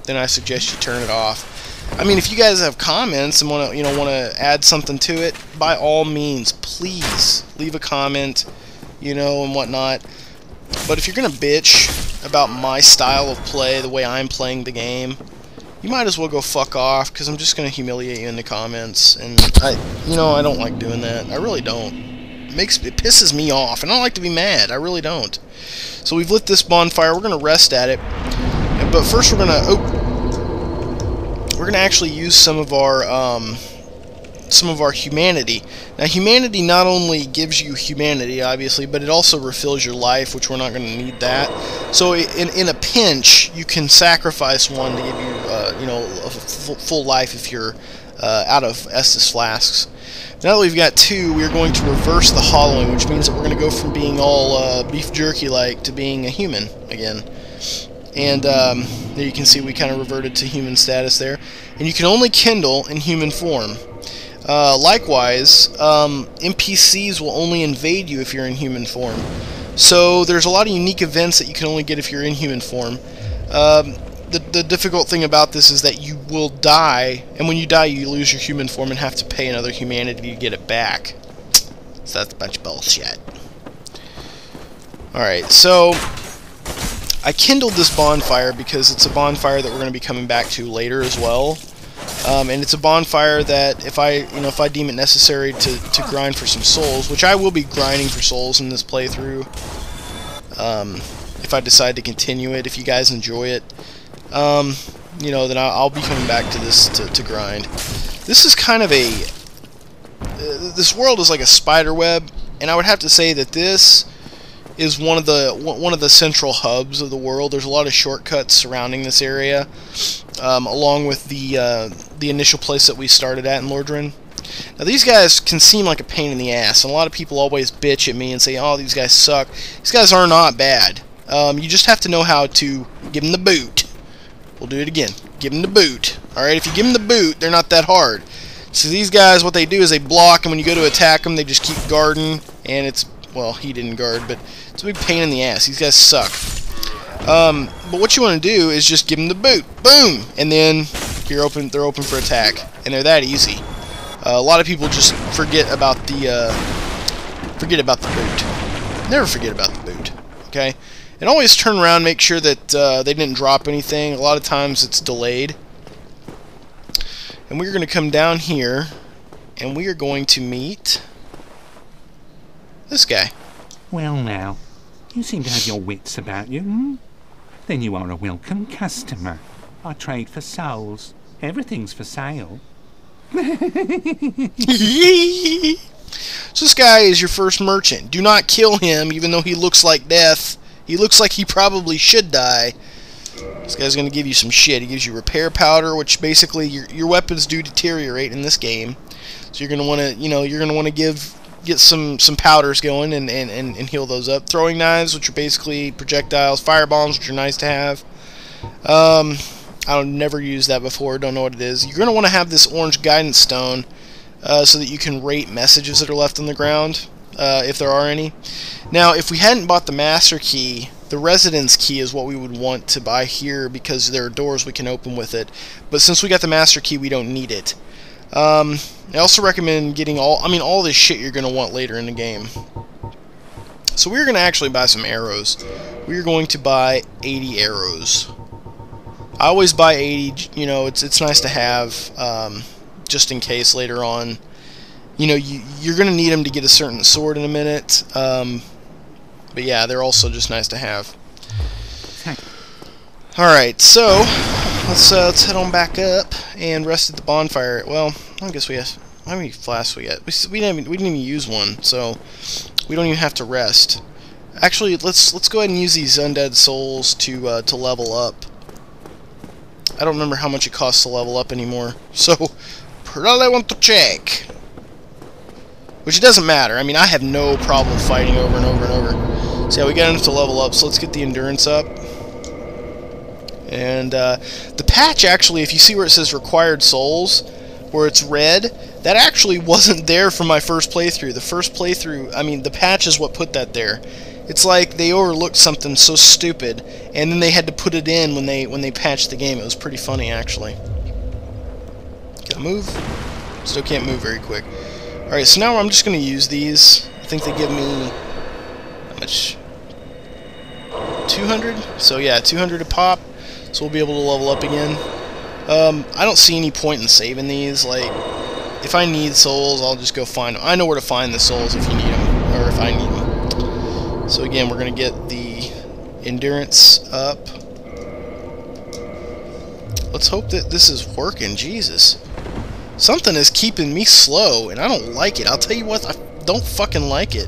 then I suggest you turn it off. I mean, if you guys have comments and want to add something to it, by all means, please leave a comment, and whatnot. But if you're gonna bitch about my style of play, the way I'm playing the game, you might as well go fuck off, because I'm just gonna humiliate you in the comments, and I don't like doing that. I really don't. It pisses me off, and I don't like to be mad. I really don't. So we've lit this bonfire. We're gonna rest at it, but first we're gonna actually use some of our humanity. Now, humanity not only gives you humanity, obviously, but it also refills your life, which we're not going to need that. So, in a pinch, you can sacrifice one to give you, a full life if you're out of Estus flasks. Now that we've got 2, we're going to reverse the hollowing, which means that we're going to go from being all beef jerky-like to being a human again. And there you can see we kind of reverted to human status there. And you can only kindle in human form. Likewise, NPCs will only invade you if you're in human form. So there's a lot of unique events that you can only get if you're in human form. The difficult thing about this is that you will die, and when you die you lose your human form and have to pay another humanity to get it back. So that's a bunch of bullshit. Alright, so I kindled this bonfire because it's a bonfire that we're going to be coming back to later as well. And it's a bonfire that if I deem it necessary to grind for some souls, which I will be grinding for souls in this playthrough, if I decide to continue it, if you guys enjoy it, then I'll be coming back to this to grind. This is kind of this world is like a spider web, and I would have to say that this is one of the central hubs of the world. There's a lot of shortcuts surrounding this area, along with the initial place that we started at in Lordran. Now these guys can seem like a pain in the ass, and a lot of people always bitch at me and say, "Oh, these guys suck." These guys are not bad. You just have to know how to give them the boot. We'll do it again. Give them the boot. Alright, if you give them the boot, they're not that hard. So these guys, what they do is they block, and when you go to attack them, they just keep guarding, and it's, well, he didn't guard, but it's a big pain in the ass. These guys suck. But what you want to do is just give them the boot. Boom! And then they're open for attack. And they're that easy. A lot of people just forget about the boot. Never forget about the boot. Okay? And always turn around, make sure that they didn't drop anything. A lot of times it's delayed. And we're going to come down here, and we are going to meet this guy. Well now, you seem to have your wits about you, hmm? Then you are a welcome customer. I trade for souls. Everything's for sale. So this guy is your first merchant. Do not kill him, even though he looks like death. He looks like he probably should die. This guy's going to give you some shit. He gives you repair powder, which basically your weapons do deteriorate in this game. So you're going to want to, you're going to want to get some powders going and heal those up. Throwing knives, which are basically projectiles. Fire bombs, which are nice to have. I've never used that before. Don't know what it is. You're going to want to have this orange guidance stone so that you can rate messages that are left on the ground, if there are any. Now, if we hadn't bought the master key, the residence key is what we would want to buy here because there are doors we can open with it. But since we got the master key, we don't need it. I also recommend getting all this shit you're going to want later in the game. So we're going to actually buy some arrows. We're going to buy 80 arrows. I always buy 80, it's nice to have, just in case later on, you're going to need them to get a certain sword in a minute. But yeah, they're also just nice to have. Alright, so let's head on back up and rest at the bonfire. Well, I guess we have, how many flasks we got? We didn't even use one, so we don't even have to rest. Actually, let's go ahead and use these undead souls to level up. I don't remember how much it costs to level up anymore, so probably want to check. Which it doesn't matter. I mean, I have no problem fighting over and over and over. So yeah, we got enough to level up, so let's get the endurance up. And the patch, actually, if you see where it says required souls, where it's red, that actually wasn't there for my first playthrough. The first playthrough, I mean, the patch is what put that there. It's like they overlooked something so stupid, and then they had to put it in when they patched the game. It was pretty funny, actually. Can I move? Still can't move very quick. Alright, so now I'm just going to use these. I think they give me... how much? 200? So yeah, 200 a pop. So we'll be able to level up again. I don't see any point in saving these. Like, if I need souls, I'll just go find them. I know where to find the souls if you need them, or if I need them. So again, we're going to get the endurance up. Let's hope that this is working. Jesus. Something is keeping me slow, and I don't like it. I'll tell you what, I don't fucking like it.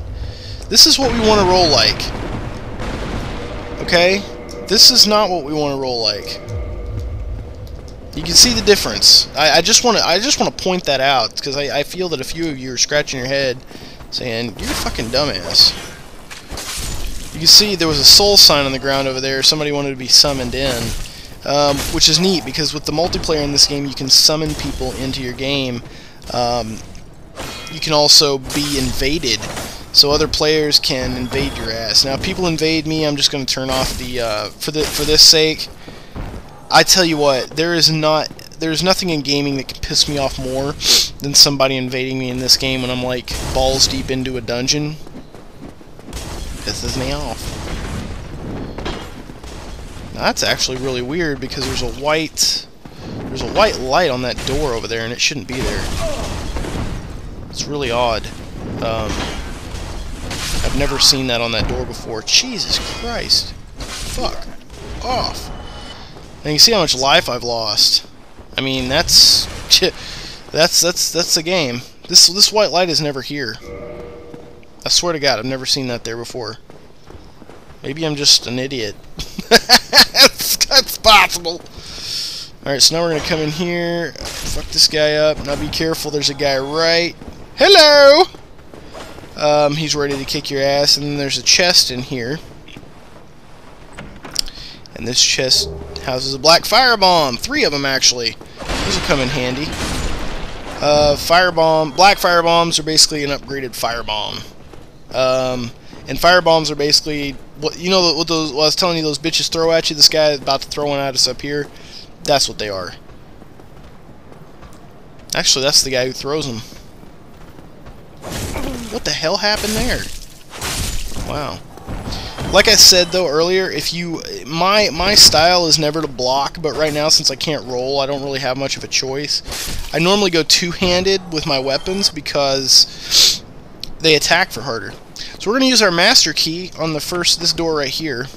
This is what we want to roll like. Okay? This is not what we want to roll like. You can see the difference. I just want to point that out, because I feel that a few of you are scratching your head saying, you're a fucking dumbass. You can see there was a soul sign on the ground over there. Somebody wanted to be summoned in. Which is neat, because with the multiplayer in this game, you can summon people into your game. You can also be invaded, so other players can invade your ass. Now, if people invade me, I'm just going to turn off the for this sake. I tell you what, there's nothing in gaming that can piss me off more than somebody invading me in this game when I'm like balls deep into a dungeon. Pisses me off. Now, that's actually really weird, because there's a white light on that door over there, and it shouldn't be there. It's really odd. I've never seen that on that door before. Jesus Christ! Fuck off! And you see how much life I've lost. I mean, that's the game. This white light is never here. I swear to God, I've never seen that there before. Maybe I'm just an idiot. That's possible. Alright, so now we're going to come in here. Fuck this guy up. Now be careful, there's a guy right... Hello! He's ready to kick your ass, and then there's a chest in here. And this chest houses a black firebomb. 3 of them, actually. These will come in handy. Black firebombs are basically an upgraded firebomb. And firebombs are basically what I was telling you, those bitches throw at you. This guy is about to throw one at us up here. That's what they are. Actually, that's the guy who throws them. What the hell happened there? Wow. Like I said though earlier, my style is never to block, but right now, since I can't roll, I don't really have much of a choice. I normally go two-handed with my weapons because they attack for harder. So we're going to use our master key on this door right here.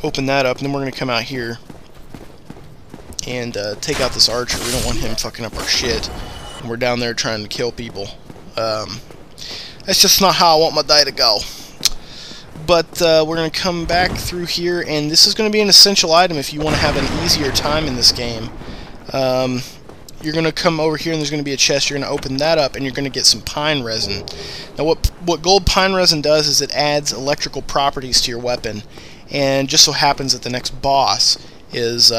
Open that up, and then we're going to come out here and take out this archer. We don't want him fucking up our shit. And we're down there trying to kill people. That's just not how I want my day to go. But we're going to come back through here, and this is going to be an essential item if you want to have an easier time in this game. You're going to come over here, and there's going to be a chest. You're going to open that up, and you're going to get some pine resin. Now, what gold pine resin does is it adds electrical properties to your weapon, and just so happens that the next boss is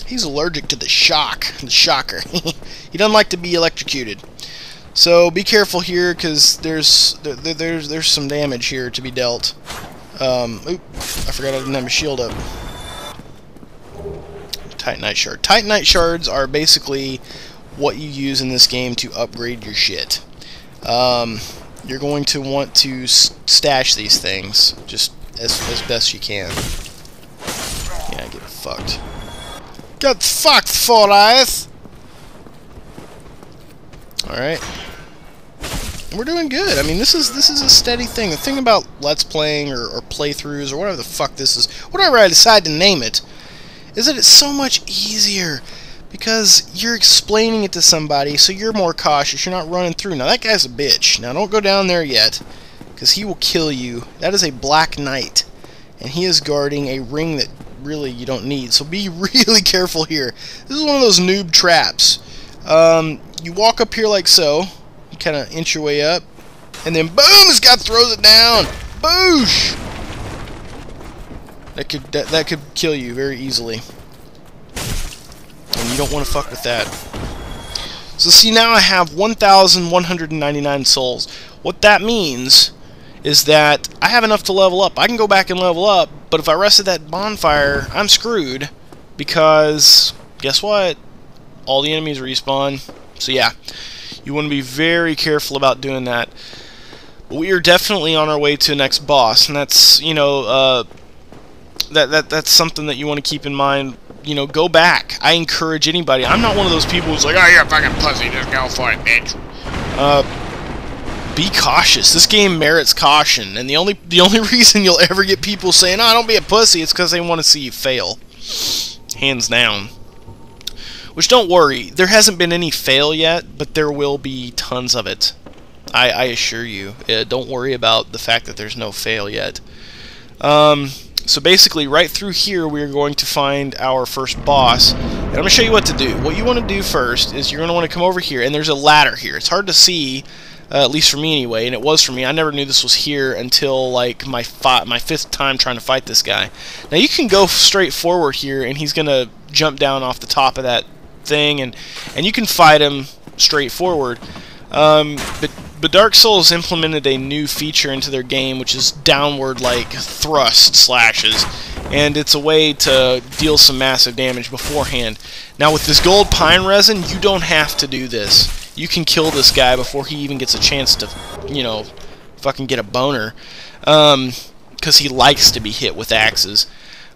he's allergic to the shocker. He doesn't like to be electrocuted. So be careful here, because there's some damage here to be dealt. Oop, I forgot I didn't have my shield up. Titanite shard. Titanite shards are basically what you use in this game to upgrade your shit. You're going to want to stash these things just as best you can. Yeah, get fucked. Get fucked, Four Eyes! Alright. We're doing good. I mean, this is a steady thing. The thing about Let's Playing or playthroughs or whatever the fuck this is, whatever I decide to name it, is that it's so much easier because you're explaining it to somebody, so you're more cautious. You're not running through. Now, that guy's a bitch. Now, don't go down there yet, because he will kill you. That is a Black Knight, and he is guarding a ring that really you don't need, so be really careful here. This is one of those noob traps. You walk up here like so, you kind of inch your way up, and then boom, this guy throws it down. Boosh! That could kill you very easily, and you don't want to fuck with that. So see, now I have 1,199 souls. What that means is that I have enough to level up. I can go back and level up, but if I rest at that bonfire, I'm screwed, because guess what? All the enemies respawn. So yeah, you want to be very careful about doing that. But we are definitely on our way to the next boss, and that's, you know, that's something that you want to keep in mind. You know, go back. I encourage anybody. I'm not one of those people who's like, oh, you're a fucking pussy, just go for it, bitch. Be cautious. This game merits caution, and the only reason you'll ever get people saying, "Oh, don't be a pussy," it's because they want to see you fail. Hands down. Which, don't worry, there hasn't been any fail yet, but there will be tons of it. I assure you. Don't worry about the fact that there's no fail yet. So basically, right through here, we're going to find our first boss. And I'm going to show you what to do. What you want to do first is you're going to want to come over here, and there's a ladder here. It's hard to see, at least for me anyway, and it was for me. I never knew this was here until like my fifth time trying to fight this guy. Now you can go straight forward here, and he's going to jump down off the top of that thing, and you can fight him straight forward. But Dark Souls implemented a new feature into their game, which is downward, like, thrust slashes, and it's a way to deal some massive damage beforehand. Now, with this gold pine resin, you don't have to do this. You can kill this guy before he even gets a chance to, you know, fucking get a boner, because he likes to be hit with axes.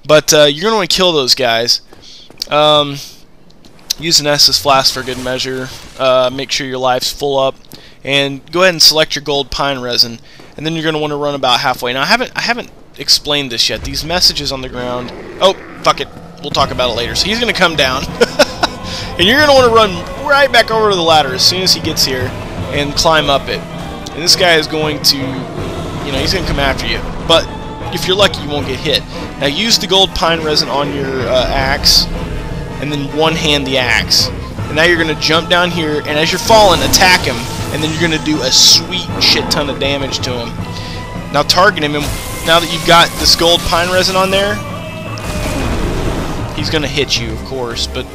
But you're going to want to kill those guys. Use an Estus flask for good measure. Make sure your life's full up. And go ahead and select your gold pine resin, and then you're going to want to run about halfway. Now I haven't explained this yet. These messages on the ground. Oh, fuck it. We'll talk about it later. So he's going to come down, and you're going to want to run right back over to the ladder as soon as he gets here and climb up it. And this guy is going to, you know, he's going to come after you. But if you're lucky, you won't get hit. Now use the gold pine resin on your axe, and then one-hand the axe. And now you're going to jump down here, and as you're falling, attack him. And then you're going to do a sweet shit ton of damage to him. Now target him, and now that you've got this gold pine resin on there, he's going to hit you, of course, but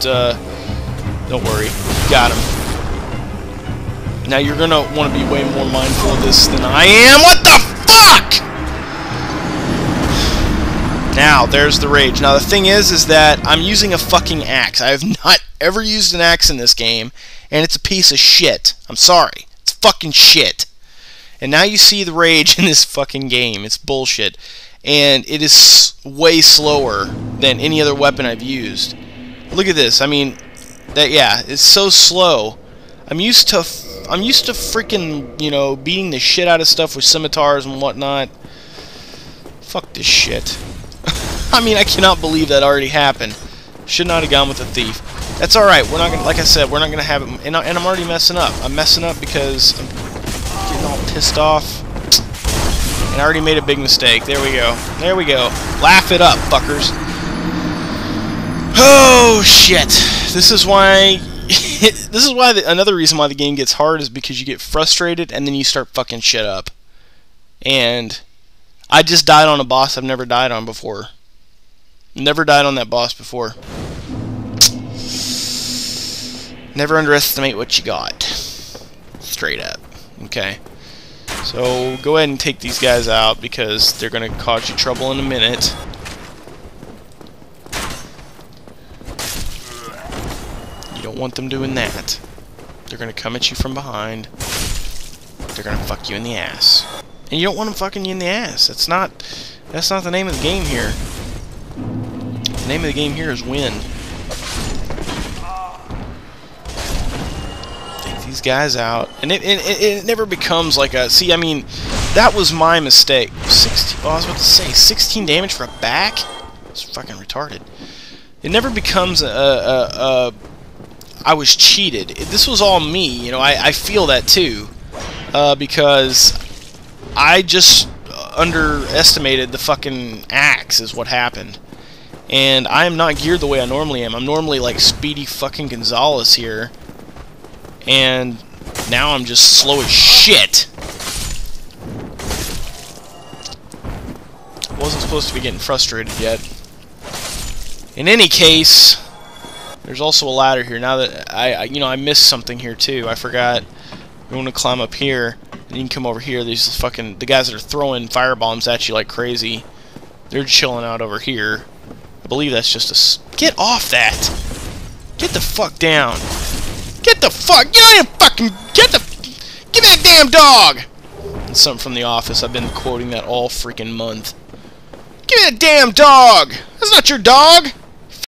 don't worry, you got him. Now you're going to want to be way more mindful of this than I am. What the fuck? Now, there's the rage. Now the thing is that I'm using a fucking axe. I have not ever used an axe in this game, and it's a piece of shit. I'm sorry. It's fucking shit. And now you see the rage in this fucking game. It's bullshit. And it is way slower than any other weapon I've used. Look at this. I mean, yeah, it's so slow. I'm used to freaking, you know, beating the shit out of stuff with scimitars and whatnot. Fuck this shit. I mean, I cannot believe that already happened. Should not have gone with the thief. That's alright, we're not gonna, like I said, we're not gonna have it, and I'm already messing up. I'm messing up because I'm getting all pissed off, and I already made a big mistake. There we go. There we go. Laugh it up, fuckers. Oh, shit. This is why, another reason why the game gets hard is because you get frustrated, and then you start fucking shit up. And I just died on a boss I've never died on before. Never died on that boss before. Never underestimate what you got. Straight up. Okay. So go ahead and take these guys out because they're going to cause you trouble in a minute. You don't want them doing that. They're going to come at you from behind. They're going to fuck you in the ass. And you don't want them fucking you in the ass. That's not the name of the game here. The name of the game here is win. Take these guys out, and it never becomes like a. See, I mean, that was my mistake. 16. Oh, I was about to say 16 damage for a back. It's fucking retarded. It never becomes I was cheated. This was all me. You know, I feel that too, because I just underestimated the fucking axe is what happened. And I am not geared the way I normally am. I'm normally like Speedy fucking Gonzalez here. And now I'm just slow as shit. I wasn't supposed to be getting frustrated yet. In any case, there's also a ladder here. Now that I missed something here too. I forgot. We want to climb up here. And you can come over here. These fucking the guys that are throwing firebombs at you like crazy. They're chilling out over here. I believe that's just a... Get off that! Get the fuck down! Get the fuck... You don't even fucking... Get the... Give me that damn dog! It's something from The Office. I've been quoting that all freaking month. Give me that damn dog! That's not your dog!